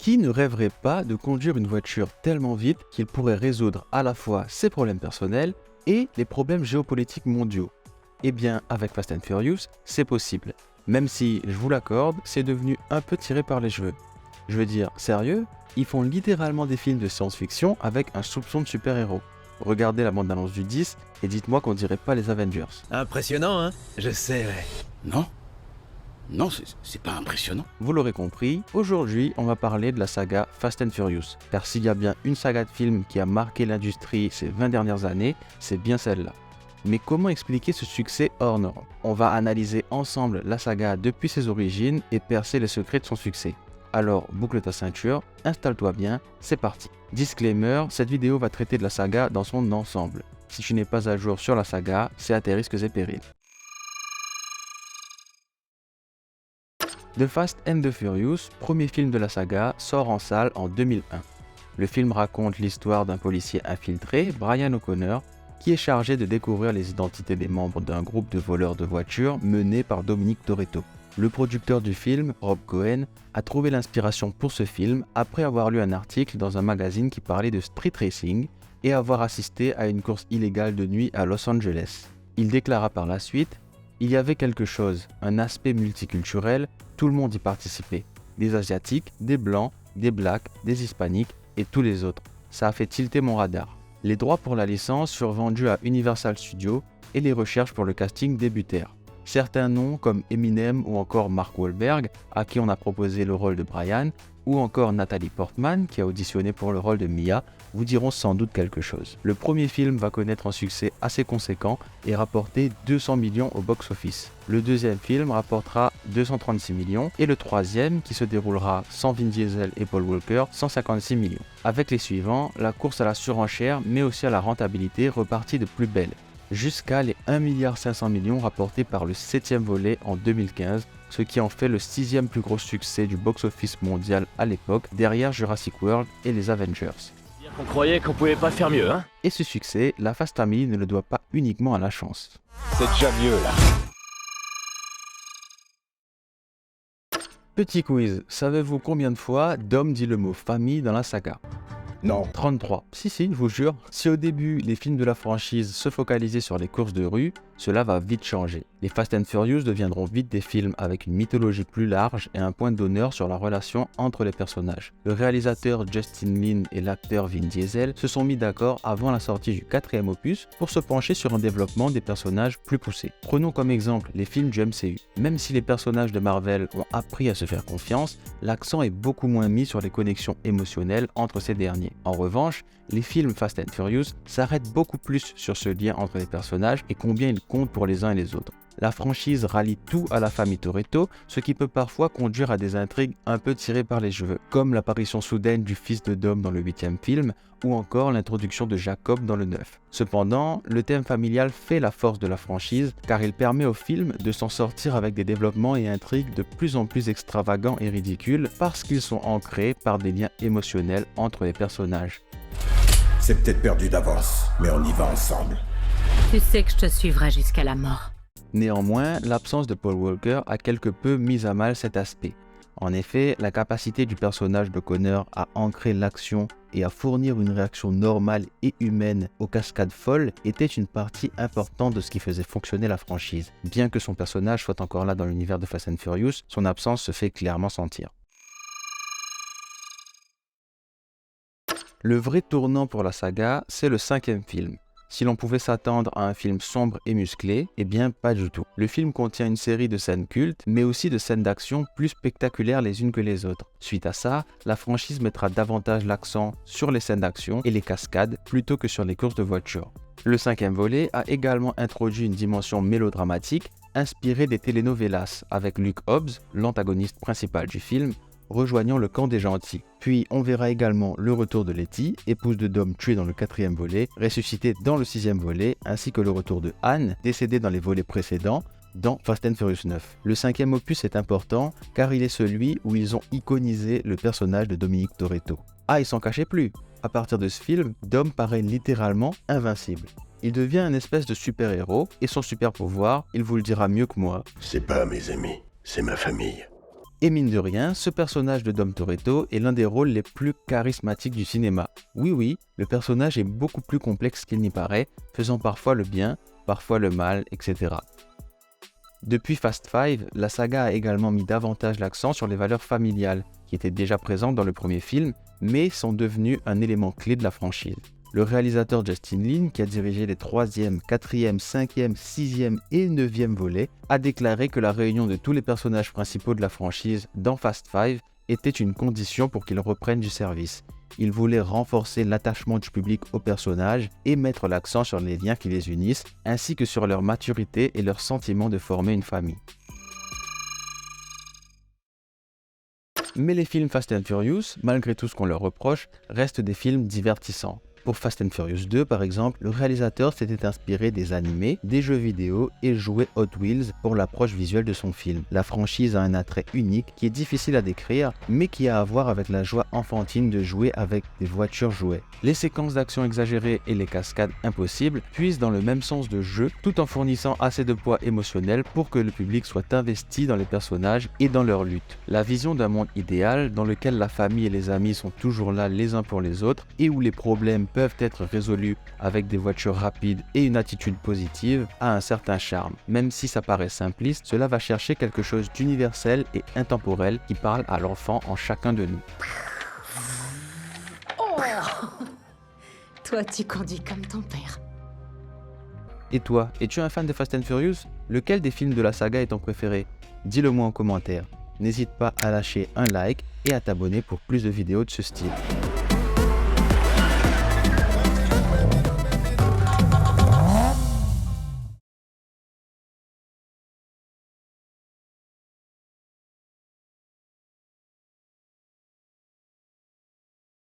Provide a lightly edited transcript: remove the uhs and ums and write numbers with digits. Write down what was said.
Qui ne rêverait pas de conduire une voiture tellement vite qu'il pourrait résoudre à la fois ses problèmes personnels et les problèmes géopolitiques mondiaux? Eh bien, avec Fast and Furious, c'est possible. Même si, je vous l'accorde, c'est devenu un peu tiré par les cheveux. Je veux dire, sérieux? Ils font littéralement des films de science-fiction avec un soupçon de super-héros. Regardez la bande-annonce du 10 et dites-moi qu'on dirait pas les Avengers. Impressionnant, hein? Je sais, ouais. Non, non, c'est pas impressionnant. Vous l'aurez compris, aujourd'hui on va parler de la saga Fast and Furious. Car s'il y a bien une saga de films qui a marqué l'industrie ces 20 dernières années, c'est bien celle-là. Mais comment expliquer ce succès hors norme? On va analyser ensemble la saga depuis ses origines et percer les secrets de son succès. Alors boucle ta ceinture, installe-toi bien, c'est parti. Disclaimer, cette vidéo va traiter de la saga dans son ensemble. Si tu n'es pas à jour sur la saga, c'est à tes risques et périls. The Fast and the Furious, premier film de la saga, sort en salle en 2001. Le film raconte l'histoire d'un policier infiltré, Brian O'Connor, qui est chargé de découvrir les identités des membres d'un groupe de voleurs de voitures mené par Dominic Toretto. Le producteur du film, Rob Cohen, a trouvé l'inspiration pour ce film après avoir lu un article dans un magazine qui parlait de street racing et avoir assisté à une course illégale de nuit à Los Angeles. Il déclara par la suite: « Il y avait quelque chose, un aspect multiculturel, tout le monde y participait. Des Asiatiques, des Blancs, des Blacks, des Hispaniques et tous les autres. Ça a fait tilter mon radar. » Les droits pour la licence furent vendus à Universal Studios et les recherches pour le casting débutèrent. Certains noms comme Eminem ou encore Mark Wahlberg, à qui on a proposé le rôle de Brian, ou encore Natalie Portman, qui a auditionné pour le rôle de Mia, vous diront sans doute quelque chose. Le premier film va connaître un succès assez conséquent et rapporter 200 millions au box-office. Le deuxième film rapportera 236 millions et le troisième, qui se déroulera sans Vin Diesel et Paul Walker, 156 millions. Avec les suivants, la course à la surenchère mais aussi à la rentabilité repartit de plus belle, jusqu'à les 1,5 milliard rapportés par le 7e volet en 2015, ce qui en fait le 6e plus gros succès du box-office mondial à l'époque, derrière Jurassic World et les Avengers. On croyait qu'on pouvait pas faire mieux, hein? Et ce succès, la Fast Family ne le doit pas uniquement à la chance. C'est déjà mieux, là. Petit quiz, savez-vous combien de fois Dom dit le mot famille dans la saga? Non. 33. Si, je vous jure. Si au début, les films de la franchise se focalisaient sur les courses de rue, cela va vite changer. Les Fast and Furious deviendront vite des films avec une mythologie plus large et un point d'honneur sur la relation entre les personnages. Le réalisateur Justin Lin et l'acteur Vin Diesel se sont mis d'accord avant la sortie du 4e opus pour se pencher sur un développement des personnages plus poussé. Prenons comme exemple les films du MCU. Même si les personnages de Marvel ont appris à se faire confiance, l'accent est beaucoup moins mis sur les connexions émotionnelles entre ces derniers. En revanche, les films Fast and Furious s'arrêtent beaucoup plus sur ce lien entre les personnages et combien ils comptent pour les uns et les autres. La franchise rallie tout à la famille Toretto, ce qui peut parfois conduire à des intrigues un peu tirées par les cheveux, comme l'apparition soudaine du fils de Dom dans le 8e film, ou encore l'introduction de Jacob dans le 9. Cependant, le thème familial fait la force de la franchise, car il permet au film de s'en sortir avec des développements et intrigues de plus en plus extravagants et ridicules, parce qu'ils sont ancrés par des liens émotionnels entre les personnages. C'est peut-être perdu d'avance, mais on y va ensemble. Tu sais que je te suivrai jusqu'à la mort. Néanmoins, l'absence de Paul Walker a quelque peu mis à mal cet aspect. En effet, la capacité du personnage de Connor à ancrer l'action et à fournir une réaction normale et humaine aux cascades folles était une partie importante de ce qui faisait fonctionner la franchise. Bien que son personnage soit encore là dans l'univers de Fast and Furious, son absence se fait clairement sentir. Le vrai tournant pour la saga, c'est le 5e film. Si l'on pouvait s'attendre à un film sombre et musclé, eh bien pas du tout. Le film contient une série de scènes cultes, mais aussi de scènes d'action plus spectaculaires les unes que les autres. Suite à ça, la franchise mettra davantage l'accent sur les scènes d'action et les cascades plutôt que sur les courses de voitures. Le 5e volet a également introduit une dimension mélodramatique inspirée des telenovelas, avec Luke Hobbs, l'antagoniste principal du film, rejoignant le camp des gentils. Puis on verra également le retour de Letty, épouse de Dom tuée dans le 4e volet, ressuscitée dans le 6e volet, ainsi que le retour de Anne, décédée dans les volets précédents, dans Fast and Furious 9. Le 5e opus est important car il est celui où ils ont iconisé le personnage de Dominic Toretto. Ah, il s'en cachait plus. À partir de ce film, Dom paraît littéralement invincible. Il devient un espèce de super-héros et son super pouvoir, il vous le dira mieux que moi. C'est pas mes amis, c'est ma famille. Et mine de rien, ce personnage de Dom Toretto est l'un des rôles les plus charismatiques du cinéma. Oui, le personnage est beaucoup plus complexe qu'il n'y paraît, faisant parfois le bien, parfois le mal, etc. Depuis Fast Five, la saga a également mis davantage l'accent sur les valeurs familiales, qui étaient déjà présentes dans le premier film, mais sont devenues un élément clé de la franchise. Le réalisateur Justin Lin, qui a dirigé les 3e, 4e, 5e, 6e et 9e volets, a déclaré que la réunion de tous les personnages principaux de la franchise dans Fast Five était une condition pour qu'ils reprennent du service. Il voulait renforcer l'attachement du public aux personnages et mettre l'accent sur les liens qui les unissent, ainsi que sur leur maturité et leur sentiment de former une famille. Mais les films Fast and Furious, malgré tout ce qu'on leur reproche, restent des films divertissants. Pour Fast and Furious 2 par exemple, le réalisateur s'était inspiré des animés, des jeux vidéo et jouait Hot Wheels pour l'approche visuelle de son film. La franchise a un attrait unique qui est difficile à décrire, mais qui a à voir avec la joie enfantine de jouer avec des voitures jouets. Les séquences d'action exagérées et les cascades impossibles puisent dans le même sens de jeu, tout en fournissant assez de poids émotionnel pour que le public soit investi dans les personnages et dans leur lutte. La vision d'un monde idéal dans lequel la famille et les amis sont toujours là les uns pour les autres et où les problèmes peuvent être résolus avec des voitures rapides et une attitude positive a un certain charme. Même si ça paraît simpliste, cela va chercher quelque chose d'universel et intemporel qui parle à l'enfant en chacun de nous. Oh toi, tu conduis comme ton père. Et toi, es-tu un fan de Fast and Furious? Lequel des films de la saga est ton préféré? Dis-le moi en commentaire. N'hésite pas à lâcher un like et à t'abonner pour plus de vidéos de ce style.